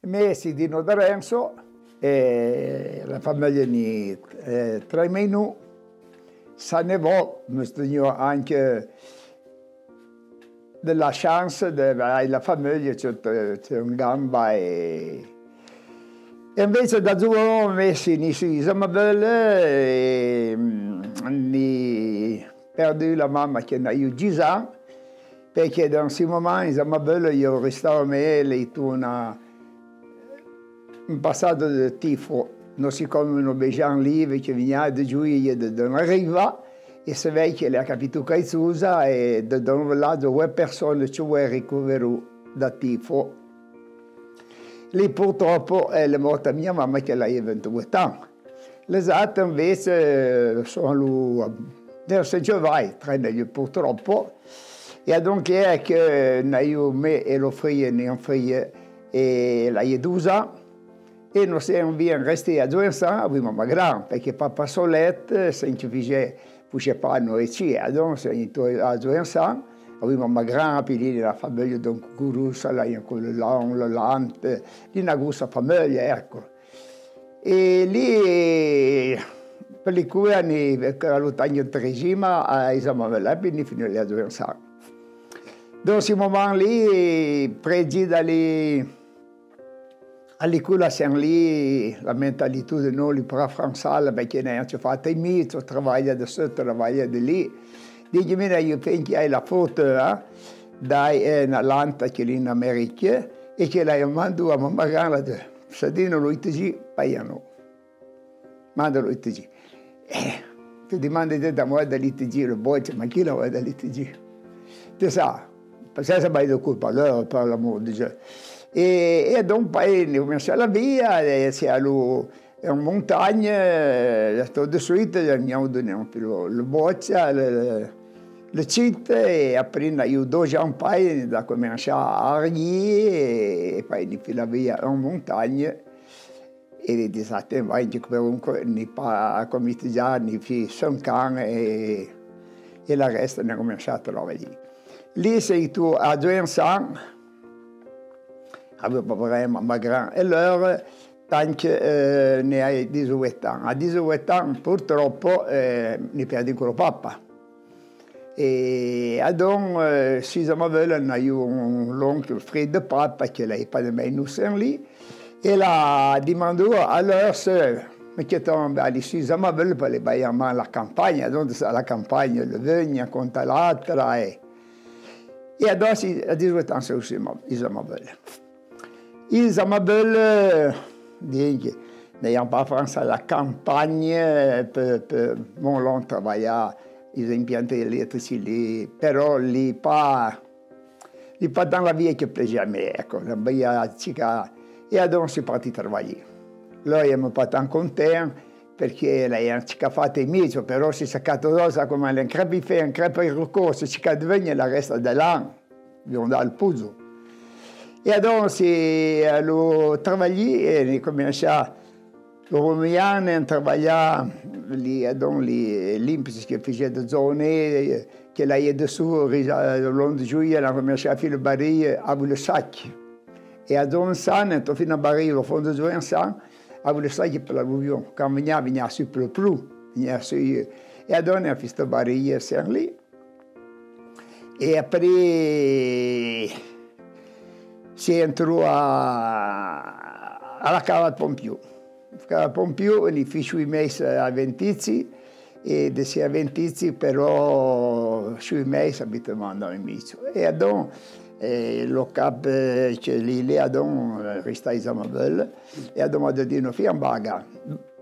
mesi di Lorenzo e la famiglia di tre mesi se ne va, abbiamo anche della chance di avere la famiglia, c'è un gamba e invece da 2 mesi siamo belle e perdu la mamma che ne ha io 10 anni perché da un momento siamo belle io restavo me e tu un passato di tifo non si come un bejan lì che veniva da giù da una riva e se vede che le ha capito che è usa e da un lato 2 persone ci vuole ricoverare da tifo. Lì purtroppo è morta mia mamma che lei ha 22 anni. L'esatto invece sono adesso ci vai, purtroppo. E dunque è che io me e lo frie ne ho frie e la Iedusa e non siamo via resti a 2 anni, abbiamo una grande, perché papà Solette se ci fece pas noi ci, donc siamo a 2 anni. Avevamo una grande la famiglia di un cucurussa, con le lante, di una grossa famiglia, ecco. E lì, per le cui anni, all'anno 30, siamo venuti fino alle 2 anni. Dopo quel momento lì, presi dalle cui siamo lì, la mentalità di noi per francese, perché ne abbiamo fatto i miti, lavoro da sotto, lavoro di lì. Dici, mira, io penso che hai la foto da una lanta che è in America e che lei manda a mamma grande, se dino lo ITG, paiano. Manda lo ITG. Ti dimandi te da muovere dall'ITG, lo boccia, ma chi la vuole dall'ITG? Ti sa, senza mai di colpa loro, per l'amore di Dio. E da un paio ne comincia la via, e si è in montagna, sto di suite, andiamo le boccia, le citte, e appena io do già un paio da cominciare a arghi, e poi la via in montagna, e di sette vai che comunque ne pa come già ne fi son can e la resta ne cominciato a lavorare lì. Lì sei tu a 2 anni, avevo problema ma gran e loro anche ne hai 18 anni. A 18 anni purtroppo ne perdi quello papà. E adon si siamo venuti un l'oncle Fred Papa che lei pas de mai nous siamo lì e la dimandò a loro se che tombe ali si siamo venuti per le baiamo la campagna, dove la campagna le vegna conta l'altra e adesso a 18 anni siamo venuti. Isabelle, dice, n'ayant pas France à la campagne, mon travaillait, ils implantaient l'électricité, però lì pas dans la vie che piaceva a me, ecco, la via città, e adesso si parti a lavorare. Lei è pas tan contenta perché lei ha fatto il mezzo, però si è saccato rosa come le crepi fe, un crepi ricorso, ci cade venire la resta dell'anno, abbiamo dato il puso. E adesso lo lavorare e comincia lo romiano a lavorare lì, l'impici che faceva zone, che lei è da su, l'11 giugno, la comincia a fare le barriere, a le sacchi. E adesso, fino a barriere, lo fondo di un anno, a le sacchi per la guvione. Quando veniva su per più, e adesso ha fatto le barriere, siamo lì. E poi si entrò alla Cava Pompiù. Cava Pompiù, li fece i mesi a Ventizi, e si a Ventizi però sui mesi abitavamo in mezzo. E adesso lo capo che lì adesso resta in Samabel, e adesso ha detto, fiam baga,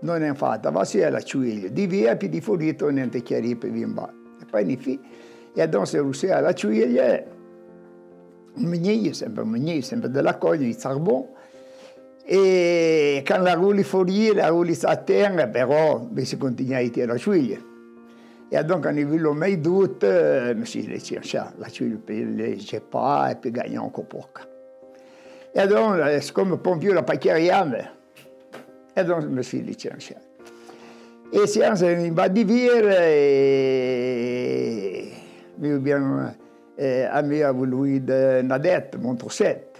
non è fatta, va si è la ciuglia, di via più di forito niente chiarì per via in baga. E poi ne fi, e adesso si è alla ciuglia, sempre della coglia di Zarbon, e quando la rulli fuori, la rulli a terra, però si continua a tirare la ciuglia. E donc quando vi l'ho mai tutto, mi si dice, la ciuglia c'è pas, e poi gagna ancora poco. E allora, siccome Pompiù la pacchiariamo, e allora mi si dice, e siamo in Badivire, e abbiamo voluto Nadette, Montroset.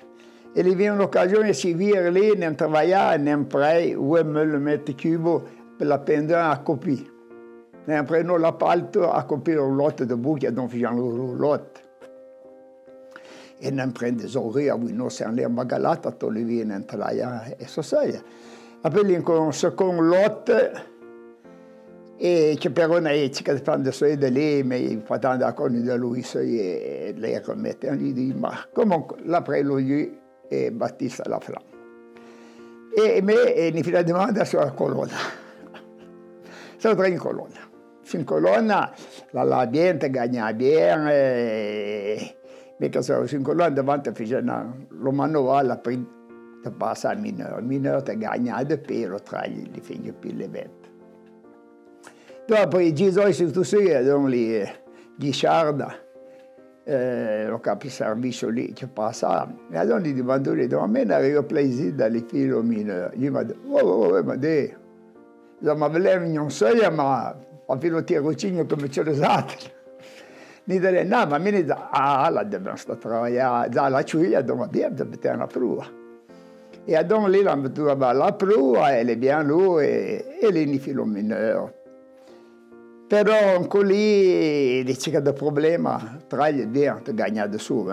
E lì viene un'occasione di si vire lì, ne lavorare, ne prei, 2 metri cubi per la pendere a copì. Ne prendono l'appalto a coprire un lotto di buchi e non facciamo un lotto. E ne prende Zoria, noi siamo lì a Bagalata, tolli via ne lavorare e so sai. E poi lì con un secondo lotto, e che per una etica di suoi di lì, mi fa andare con lui, e lei commette lì, ma comunque la prendo lui e Battista la Flamma. E me mi fa la domanda sulla colonna. Sono tre in colonna. In colonna l'ambiente gagna bene, mica sono in colonna davanti a lo manovale per passare al minore. Il minore ti gagna di pelo tra gli figli più le vette. Dopo i giri su tu sei, sono lì, Ghisciarda, lo capo servizio lì che passa, e allora gli dimando lì, a me ne arriva plaisir dalle figlie minore. Gli dico, ma dai, ma volevo non sei, ma ho filo tirocinio come c'è l'esatto. Mi dice, no, ma mi dice, la dobbiamo stare lavorare, già la ciglia, dobbiamo mettere una prua. E allora lì la mettiamo la prua, e le abbiamo lì, e lì mi filo minore. Però anche lì dice che il problema tra gli è di gagnare su.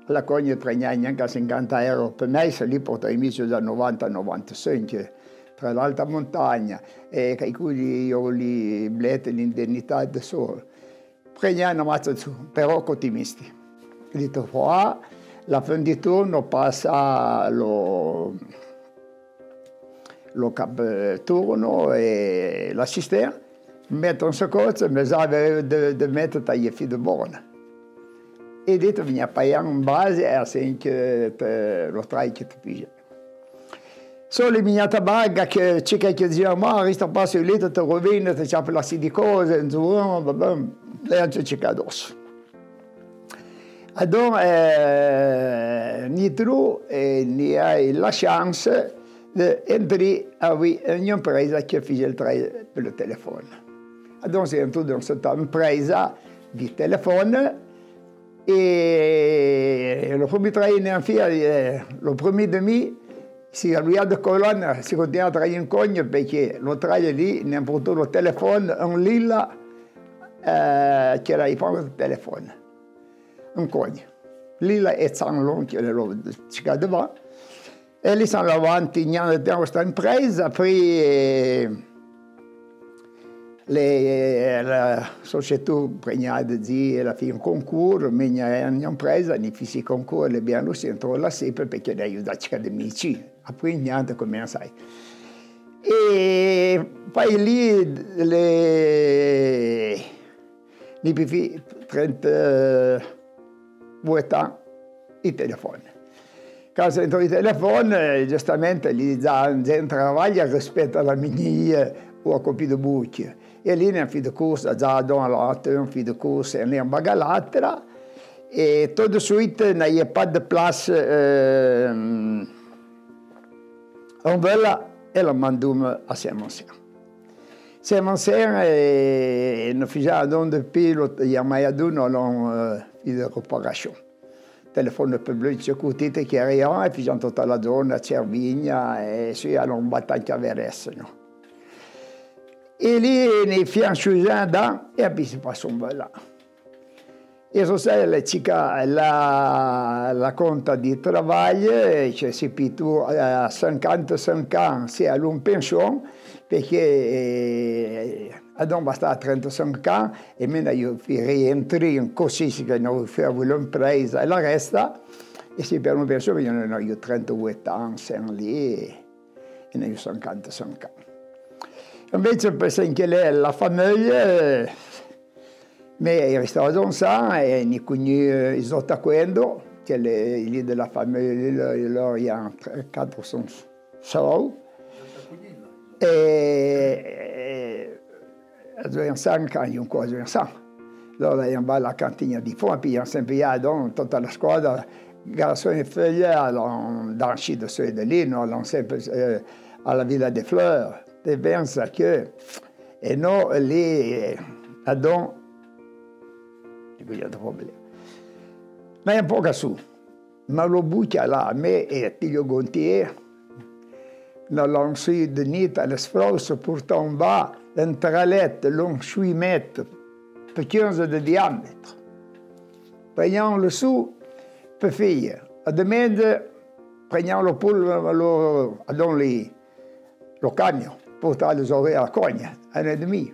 La cogna prendeva neanche 50 euro per me, se lì porta inizio dal 90-95, tra l'alta montagna e i cui io li blette l'indennità da solo. Prendeva una mazza su, però ottimisti. Ho detto, qua, la fin di turno passa lo cap turno e l'assistente. Metto un soccorso e mi sa di mettere gli fidi buoni. E detto vieni a pagare in base e assim che lo trai che ti piglia. Solo in mia tabacca che c'è che diceva, ma resta passo il letto, ti rovina, ti c'è la di cose, insomma, vabbè, lei non c'è addosso. Allora, ni tu ne hai la chance di entrare a un'impresa che fa il trai per il telefono. Allora si è entrato in questa impresa di telefono e lo primo lo primo di me si arriva da colonna, si continua a trarre in cogno perché lo trae lì, ne ha portato il telefono, un lilla che era il primo telefono, un cogno. Lilla e Zanlon che lo c'è davanti. E lì sono avanti in questa impresa, poi la società prendeva di alla fine un concorso, mia impresa, ne fece il concorso, le abbiamo sentito la sempre perché ne aiutaci ad amici, a poi niente come sai. E poi lì ne fece 32 anni i telefoni. Quando entro il telefono, giustamente lì già non lavora rispetto alla mia o a copia di bucchia. E lì ne ha fatto corso, già da latte, ne ha fatto corso e ne ha bagalatra. E tutto de suite, ne ha pas de place on vela e la mandiamo a Saint-Mansert. Saint-Mansert, ne faceva don de pilot, il y a mai ad uno, non de reparazione. Telefono pubblico che che arrivano e facciamo tutta la zona a Cervigna e si hanno un battaglia a Veressano. E lì ne fiamo scusando e poi si passa un bel là. E so sai la cica la conta di lavoro che si pitu a 55 anni si ha un pensione perché non basta 35 anni e meno io rientri così che non facevo l'impresa e la resta e si per un pensione io 32 anni siamo lì e ne ho 55 anni. Invece penso che la famiglia mi è restata in San e ne conosco i sottaquendo, che lì della famiglia loro hanno 400 solo. E in San hanno un coso in San. Loro hanno la cantina di fuoco, poi hanno sempre dato tutta la squadra, garçons e figlie, hanno uscito su di lì, hanno sempre alla Villa des Fleurs. E pensa che e noi lì adon il problema ma è un po' su ma lo buccia là, a me e Tiglio Gontier, na lang sui de nit a les fraus se porta en bas un tralet long 8 mètres, per 15 de diàmetre. Prendiamo le su per figlia. A demande prendiamo lo pollo a don lo camion, portare le oreille a cogna, un et demi.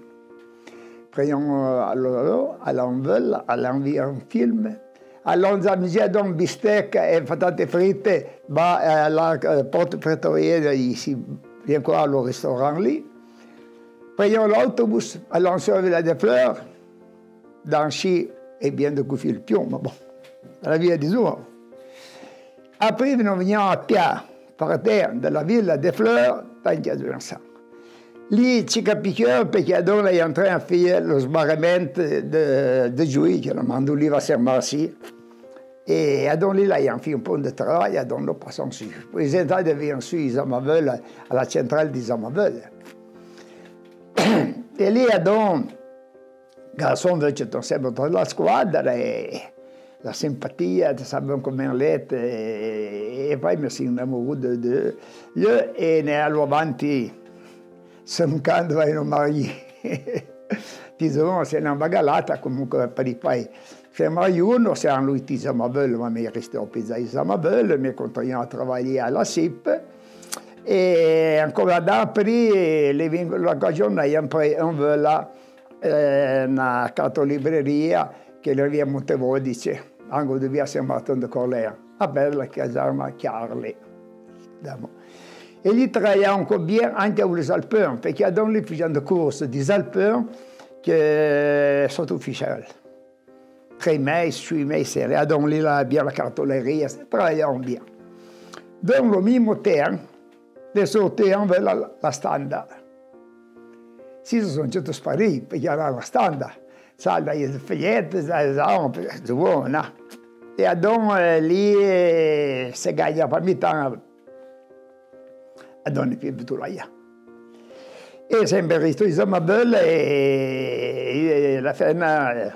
Prendiamo all'envol, all'invia un film, all'onza misera don bistecca e patate fritte, alla porta pretoriera ici, viens qua al ristorant lì. Prendiamo l'autobus, allons sur Villa des Fleurs, dans Chi e bien de couper le pion, ma bon, la via di Zour. Après, nous veniamo a pied, par terre, dalla Villa des Fleurs, tanti a Vincent. Lì ci capisce perché allora è entrato a fare lo sbarramento di Giui, che lo mando lì a Saint-Marcy. E allora lì abbiamo fatto un po' di lavoro, e allora lo passiamo su. Poi siamo andati a venire su Isamavelle, alla centrale di Isamavelle. E lì allora, garçon ci sono sempre tra la squadra e la simpatia, sappiamo come è letto, e poi mi sono innamorato di lui e ne allo avanti. Siamo quando vanno mariati, diciamo, se non bagalata comunque per i pai. Se mariano, se hanno lui Isamavelle, ma mi resta a Pisa Isamavelle, mi continuo a lavorare alla SIP. E ancora dopo, l'occasione è un volo una cartolibreria che le via Montevodice, anche di via San Martin de Corlea, a bella caserma Chiarli. E lì lavoriamo ancora bene anche con gli Alpins, perché abbiamo lì facendo corso di Alpins che sono ufficiali. 3 mesi, 6 mesi, abbiamo lì la cartoleria, lavoriamo bene. Dans le même temps, le sortevano la standard. Si sono tutti spariti perché era la standard. Sai, dai foglietti, dai zampe, buona. E allora lì si gagna per metà. Adonne più là. E sempre resto Isamavelle e la fena,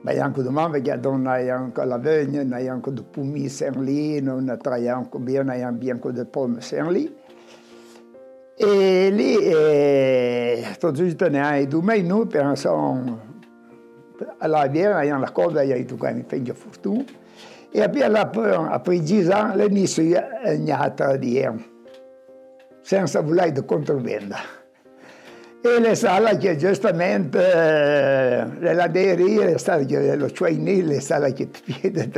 ma anche domani perché adonne anche la vegna, anche di pumi Saint-Ly, non traiamo bene, anche di pomme Saint-Ly. E lì, tutto ne hai 2 mesi, pensiamo, alla viera, abbiamo la cosa, abbiamo tu che mi fai fortuna. E abbiamo precisato l'inizio di un'altra di senza voler di controvenda. E le sale che giustamente, le laderie, le sale che lo trainee, le sale che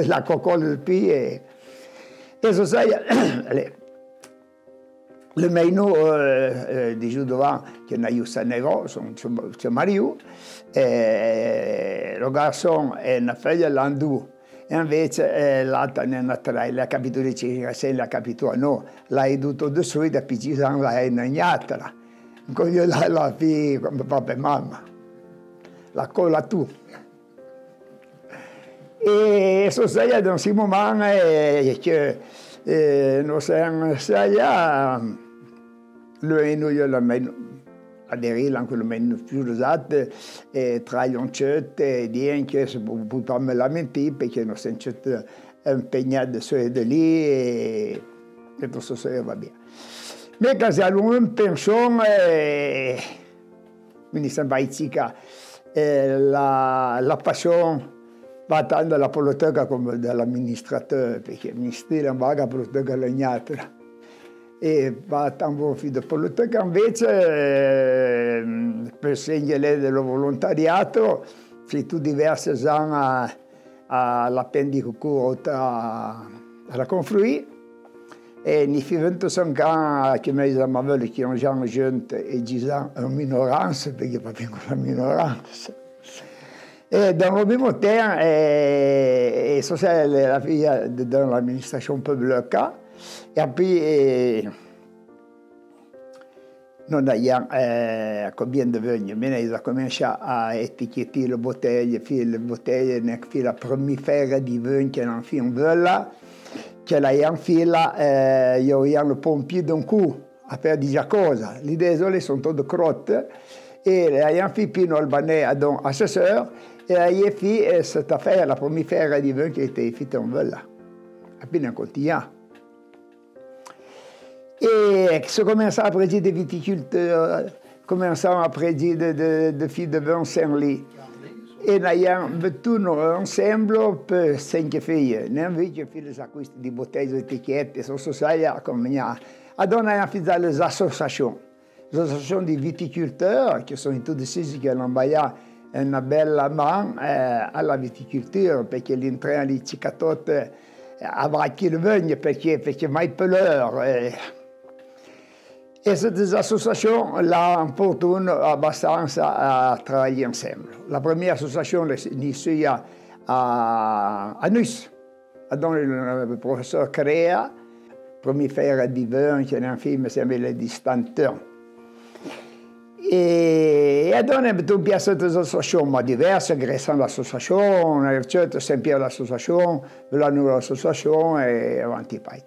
la cocola del piede. E so sai, le menu di Giudova, che ne aiuta nego, c'è Mario, lo garçon è una figlia l'andù. E invece l'altra non ha tre, la capito di Cina, se la capito no, l'hai dovuto da su da Picisan, l'hai nagnata. Con io la figlia come papà e mamma, la colla tu. E so sai da un momento che non siamo sai lui e noi la aderire anche meno più usate tra gli oncette e di anche se può me lamentare perché non sono impegnati su e lì e tutto se va bene. Ma che se una pensione quindi sembra la passione va tanto alla politica come dall'amministratore perché il ministero non va a politica legnata. E va tanto di politica invece per segnare del volontariato se tu diverse anni all'appendico curata alla confluì e ne fivento sono che mi chiamavano che non c'erano gente e gisano una minoranza perché proprio una minoranza e da un primo tempo e so se la figlia dell'amministrazione pubblica e poi non abbiamo combien de vegno, mentre comincia a etichettare le bottiglie, la primifera di vegno che non fin vella, che la in fila, io ho le pompier d'un coup, a per dire cosa. Le désolé sono tutte crotte, e la in fila Pino Albanese a don assesseur, e la in fila è stata fatta la primifera di vegno che était fatta in vella. appena continué. Et se commençait à prédire des viticulteurs, commençant à prédire de filles de vin Saint-Ly. E noi abbiamo ensemble per 5 figlie. Ne invece figlie acquisti di bottiglie, etichette, sono sociali come mia. Allora abbiamo fatto le associazioni. Les associations de viticulteurs, qui sont tous décidés qui ont una bella main à la viticulture, perché l'intrain di Cicatotte avrà chi lo voglia, perché mai peleur. Et ces associations là portent abbastanza à travailler ensemble. La première association est ici à Nice, dont le professeur Crea, premier frère di vin, qui est un film qui s'appelle Les Stanteurs. E allora abbiamo piazzato l'associazione, ma diverse, grazie all'associazione, certo, sempre l'associazione, la nuova associazione e avanti poi.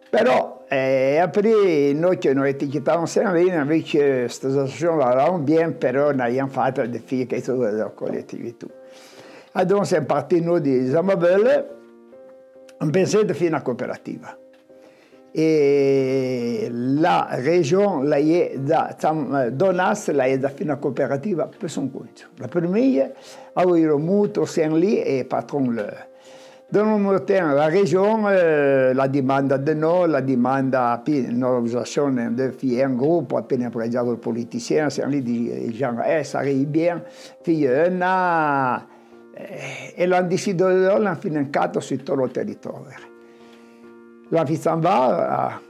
Però après, noi che noi etichettavamo sempre, invece questa associazione l'avevamo bene, però non abbiamo fatto le figlie che sono della collettività. Allora siamo partiti noi di Zamabelle, on pensait de faire une coopérative. Et la région, Donas, la è da fare una cooperativa per son conto. La prima, avevo mutuo Saint-Ly e patron le. Dans le temps, la région, la demanda de nous, la demanda, puis l'organisation de faire un groupe, appena appoggiato il politicien, Saint-Ly dit, genre, ça arrive bien, puis e l'hanno deciso, l'hanno finanziato su tutto il territorio. La Zambava,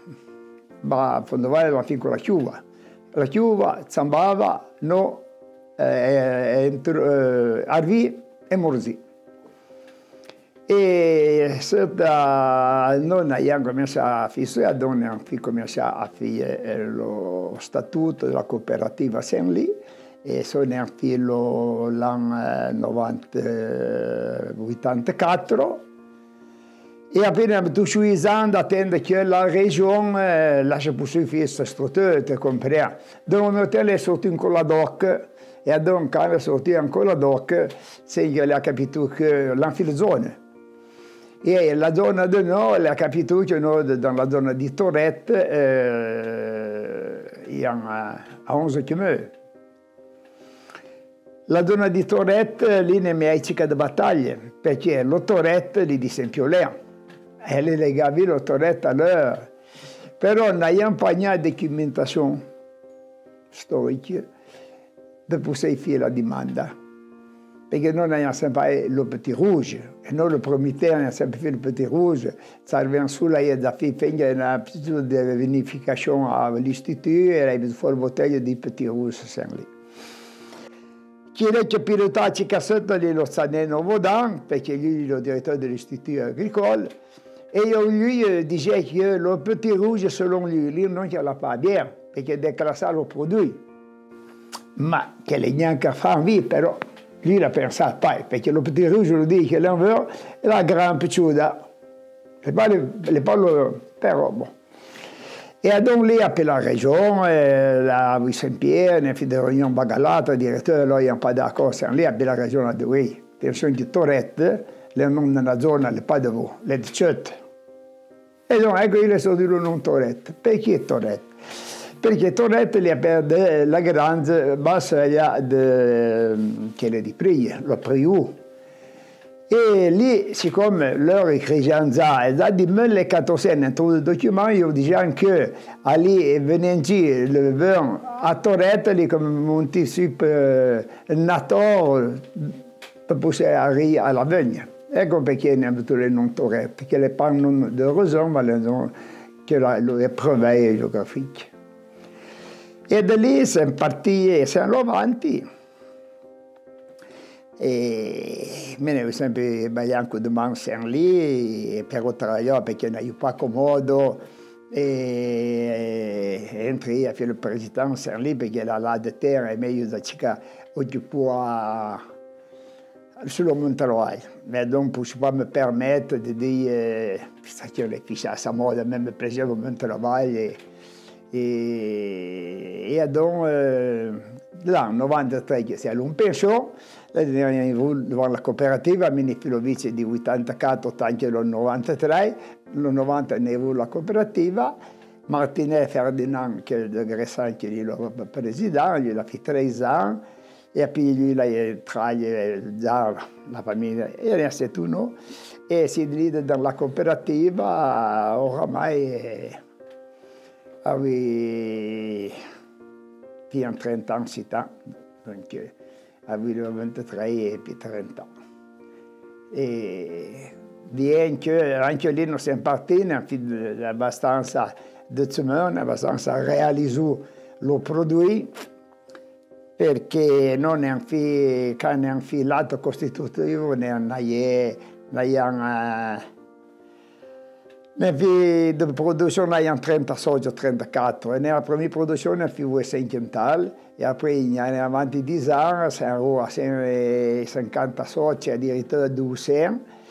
fondava la piccola chiuva. La chiuva, Zambava, no, Arvi e Morsi. E noi abbiamo cominciato a fissare, abbiamo cominciato a fare lo statuto della cooperativa Saint-Ly e sono nato l'anno 84. E appena tu sciuisando attende che la regione lascia possibile questa struttura, ti comprare. Dopo un hotel è sortito in quella doc, e dopo è sortito in quella doc, se io ha capito che l'anfilzone. E la zona di noi ha capito che noi, nella zona di Torrette, a 11 km. La zona di Torrette lì ne è città di battaglia, perché lo Torrette lì di Saint-Piolin. E le legavi lo Torrette a l'heure. Però non abbiamo pas de documentation storica per poter fare la domanda. Perché noi abbiamo sempre il Petit Rouge, e noi lo promettevamo, abbiamo sempre fatto il Petit Rouge. Sarvano solo da fare una piccola vinificazione all'istituto e abbiamo fatto la bottiglia di Petit Rouge Saint-Ly. Chi è che pilotaci cassetto lì lo Zaneno Vodan, perché lui è il direttore dell'istituto agricolo, e lui dice che il Petit Rouge, selon lui non ce l'a pas bien, perché déclassare il prodotto. Ma che le neanche fa via, però lui l'ha pensato poi, perché il Petit Rouge lo dice che l'envers è la gran picciuda. Le parlo però, boh. E allora lì per la regione, la Saint-Pierre, ne fa delle riunioni bagalate, il direttore non è pas d'accordo, lì per la regione a due. Pensione di Torrette, le non nella zona, le pas de vous, le 18. E allora ecco io sono di non Torrette. Perché Torrette? Perché Torrette è per la grande bassaglia che è di Prie, la Priù. E lì, siccome loro écrivent già, e da di 1400, in tutto il documento, diciamo che lì venendo le vin a Torrette, lì come monti su per Nator, per poter arrivare alla vigna. Ecco perché ne abbiamo le non Torrette, che le parlano di ragione, ma che le prove geografiche. E da lì siamo partiti e siamo avanti. E me ne ho sempre sbagliato di man Saint-Ly per lavorare perché non è pas comodo e entri a fare il presidente Saint-Ly perché la de terra è meglio da città occupare sullo Monteroy. Mais donc je ne peux pas me permettre de dire che le fisse a sa moda, même preso il Monteroy e donc l'anno 93 che si è un penso. La cooperativa mi filovice di 84 anche nel 93, nel 90 ne avevo la cooperativa, Martinet Ferdinand che è anche lì il presidente, gli ha fatto 3 anni, e poi lui la famiglia, e adesso tu no, e si divide dalla cooperativa, oramai avevo 30 anni di età, perché avevo 23 e più 30 anni. E bien che anche lì non siamo partiti, abbastanza determinati, abbastanza realizzato lo prodotto, perché non è un lato costitutivo, di produzione abbiamo 30 soci, 34, e nella prima produzione abbiamo 500, e poi avanti 10 anni siamo 50 soci, addirittura 200,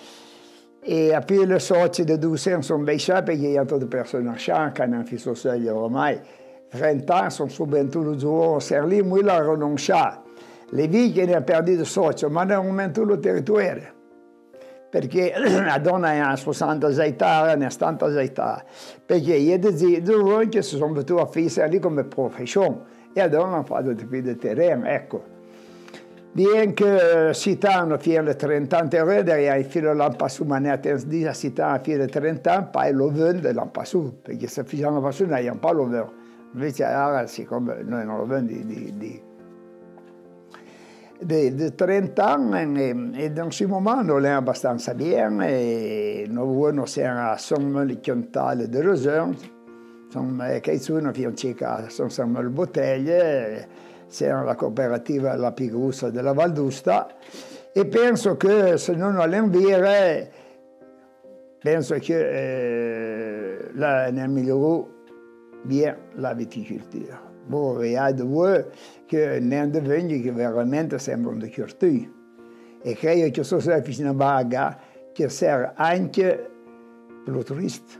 e poi le soci di 200 sono bassati perché hanno tutte persone che non fanno soglie ormai. 30 anni sono subentuto giù, siamo lì, noi la rinunciamo. Le viglie ne hanno perduto soci, ma non aumentato il territorio. Perché la donna ha 66 ettari, ne ha 76 ettari. Perché io dicevo che si sono venuti a fare lì come professione, e la donna ha fatto di terreno, ecco. Bien che si stanno fino alle 30 anni, e fino all'ampassù, ma ne ha si stanno fino alle 30 anni, poi lo vende l'Ampassù, perché se facciamo l'Ampassù non abbiamo pas lo vende. Invece ora, siccome noi non lo vendi di 30 anni, e in questo momento è abbastanza bene, noi siamo le chiantale di Rosone, che sono circa 100 bottiglie, siamo la cooperativa la più grossa della Val d'Usta, e penso che se non all'inviare, penso che ne migliorò bien la viticoltura. Voi avete voi che ne hanno che veramente sembrano di cultura. E credo che questo sia una vaga che serve anche per i turisti.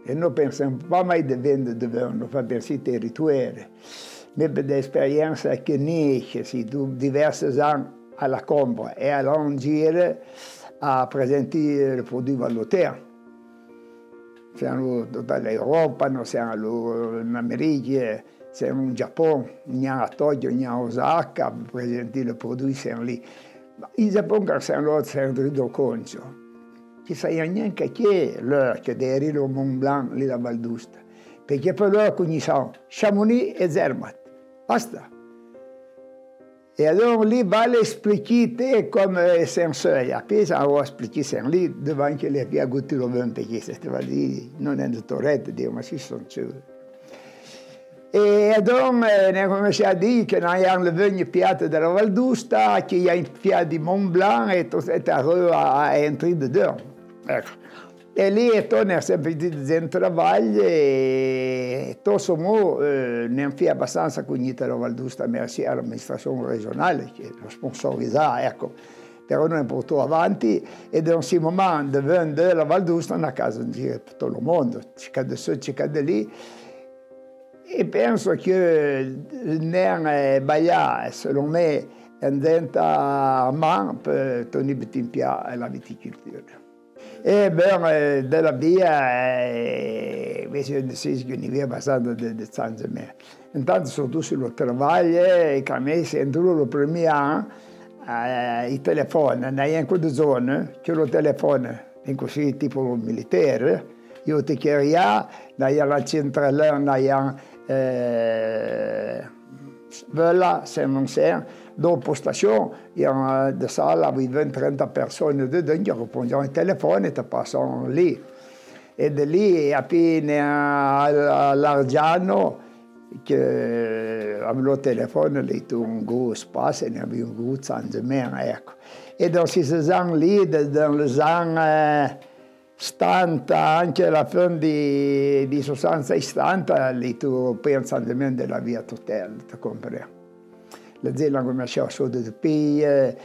E noi pensiamo pas mai di vendere di vino, fa per i territori. Ma per l'esperienza che nasce, si diversi anni alla compra e all'angire a presentare i prodotti valutari. Siamo tutta l'Europa, siamo in America, siamo in Giappone, andiamo a Tokyo, andiamo a Osaka, per presentare i prodotti, siamo lì. Ma in Giappone siamo lì sempre do concio. Ci sai neanche chi è loro che deve arrivare al Mont Blanc, lì da Val d'Usta. Perché per loro conosciamo Chamonix e Zermatt, basta. E allora lì vale spiegare come siamo soli. Appena siamo spiegati lì, dove anche le abbiamo avuto lo vento, perché se stava lì, non è andato retto, dico, ma si sono giù. E allora ne cominciamo a dire che noi abbiamo le vigne piatte della Val d'Usta, che abbiamo piatti di Mont Blanc, e tutto a entrare dedans. Ecco. E lì torna sempre di travaglio, e insomma ne hanno abbastanza cognita la Val d'Usta, merci all'amministrazione regionale che lo sponsorizza, ecco. Però noi portò avanti, e da un momento di vendere la Val d'Usta una casa in giro per tutto il mondo, ci cade su, ci cade lì. E penso che non è sbagliato, secondo me, andando a mano per tornare in piazza la viticoltura. E beh, della via, invece ho deciso che ne aveva abbastanza di stanze mie. Intanto sono tutti sullo lavoro, e che a me si è entrato il primo anno, i telefoni, in quelle zone, c'è il telefono, in così tipo militare, io ti chiaro, la centrale, Vella, se non sei, dopo stazione, in sala avevano 30 persone dentro, rispondiamo ai telefoni e ti passano lì. E da lì, appena all'Argiano, che avevo il telefono, lì tu un grosso spazio, ne avevo un grosso anno, ecco. E da questi anni lì, dagli anni 70, anche alla fine di 60-70, lì tu pensi della via totale, ti compri. L'azienda ha cominciato a solo di pie,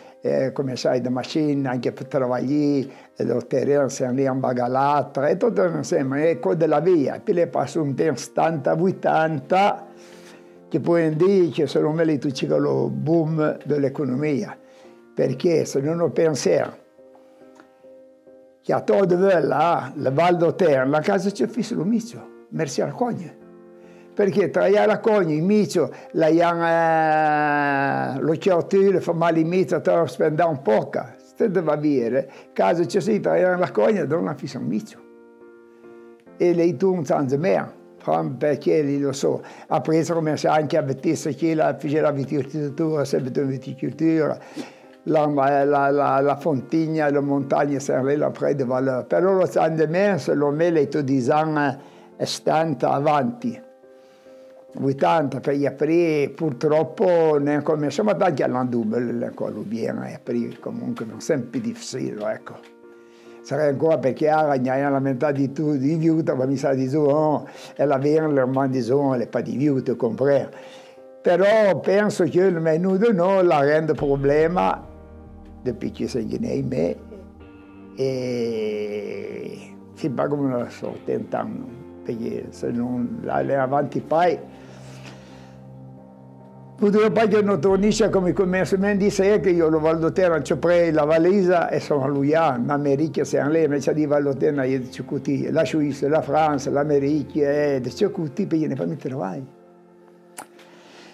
cominciai da macchine anche per lavorare, il terreno siamo lì in bagalatra, e tutto insieme, e con della via. Poi le passo un tempo 70-80, che poi dire che secondo me lì tu c'è il boom dell'economia. perché se non pensiamo che a todo là, la Val d'Oterno, la casa c'è fisso lo micio, merci al cogne. Perché tra la cogne, il micio, la lo chiartule, fa male il micio, te lo spende un po', se deve avere, casa c'è sì, tra la cogne, non fisso un micio. E lei tu non sanno me, perché lo so, ha preso come anche a Bettessa, che la fece la viticoltura, sempre la viticoltura, la fontigna, la montagna, c'est la près de valeur. Però lo sanno di me, se lo me le tu disano 70 avanti. 80, perché purtroppo ne cominciamo anche all'andubile, ancora bene, comunque non è sempre difficile, ecco. Sarei ancora perché la metà di viuta, ma mi sa di giù, e la vera, le mani di giù, le pas di viuta, comprare. Però penso che il menù di noi la rende problema, dopo che sei in me, e si fa come lo sto tentando, perché se non la avanti poi, purtroppo che non tornisce come commencement di sé, che io lo Val d'Oterno ci prendo la valisa e sono a lui, l'America, se lei invece di Val d'Oterno, io dico tutti, la Suisse, la Francia, l'America, e dico tutti, perché ne fa mi trovare.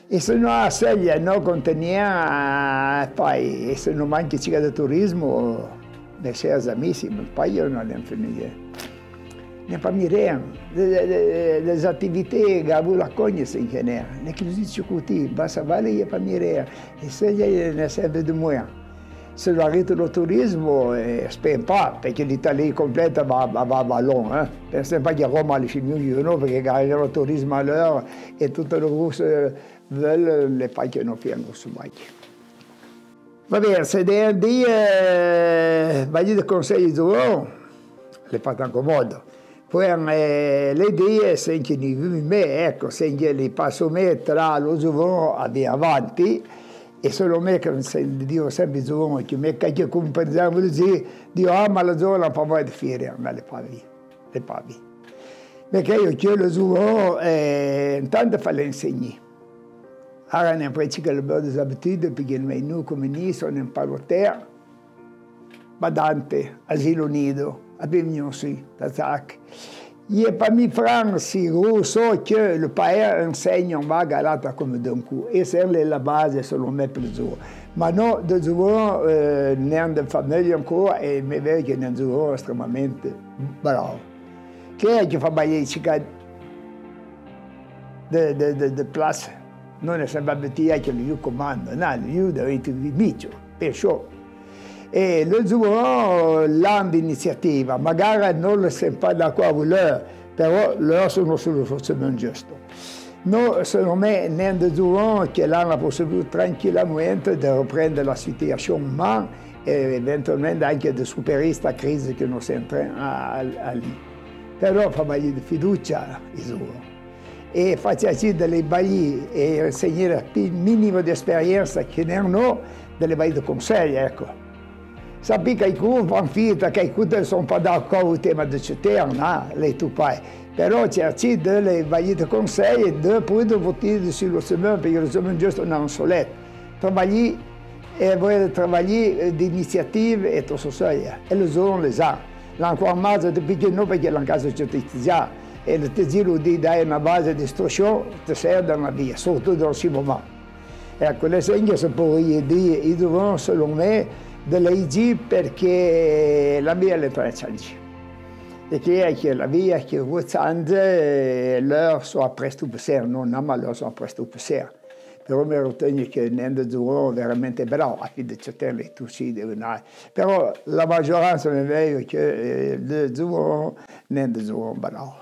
E se non ha seglia, non contenia, poi, e se non manca città di turismo, ne sei amissimo, poi io non ne famiglia. Ne famiglia, le attività che avevo la cogna se che ne che si dice così, basta vale io famiglia, e se ne serve di me. Se lo arriva il turismo, spero pas, perché l'Italia completa va a long, per esempio che a Roma le figlie no, perché il turismo a l'heure e tutte le russe veulent le pas che non piangono su mai. Va bene, se dei dire, vai di consigli di loro, le fate anche modo. Poi le idee, se che me, ecco, se che li passo me tra lo giovane a avanti, e solo me che dico sempre giovane, che me che compensiamo così, dico, ma la giovane fa mai di fare, ma le pavi. Perché io chiedo lo giovane, intanto fa le insegni. Ora ne pratica le buone abitudini, perché il menù come ni sono in parrotea, badante, asilo nido, abbiamo sì, tac. E per me Franci, so che il paese insegna un vagalata come d'un coup, e se è la base solo me per il giorno. Ma no, del giorno ne hanno di famiglia ancora e mi vedo che ne hanno estremamente bravo. Che è che fa bene città di place? Non è sempre abituato che io comando, no, io devo micio, per ciò. E lo giovane l'hanno d'iniziativa, magari non lo sempre d'accordo con loro, però loro sono sullo forcément giusto. Noi, secondo me, ne hanno giovani che hanno la possibilità tranquillamente di riprendere la situazione, ma eventualmente anche di superare questa crisi che non si entra lì. Però fa meglio di fiducia i giovani. E facciaci delle bagli e insegnare il minimo di esperienza che ne hanno, delle bagli di consigli, ecco. Sappi che qualcuno fa finta che non sono pas d'accordo con il tema di città, no, lei tu fai. Però cerchi delle bagli di consigli e poi di votare sullo semaine, perché lo semaine giusto non sono letto. Travagli e voi travagli di iniziative e tutto ciò. E le giovani le sa. L'ancora mezzo di piccolo perché l'hanno caso c'è già. E il tesoro di dare una base di istruzione ti serve una via, soprattutto nel suo momento. Ecco, le segni se poi dire, i giovani secondo me, delle IG perché la via è 3 anni. E che la via che vuoi andare, loro sono presto per sé, non ma loro sono presto per sé. Però mi ritengo che nel giorno veramente bravo, a fine di certelle tu si devi andare. Però la maggioranza mi vedo che il giorno nel giorno bravo.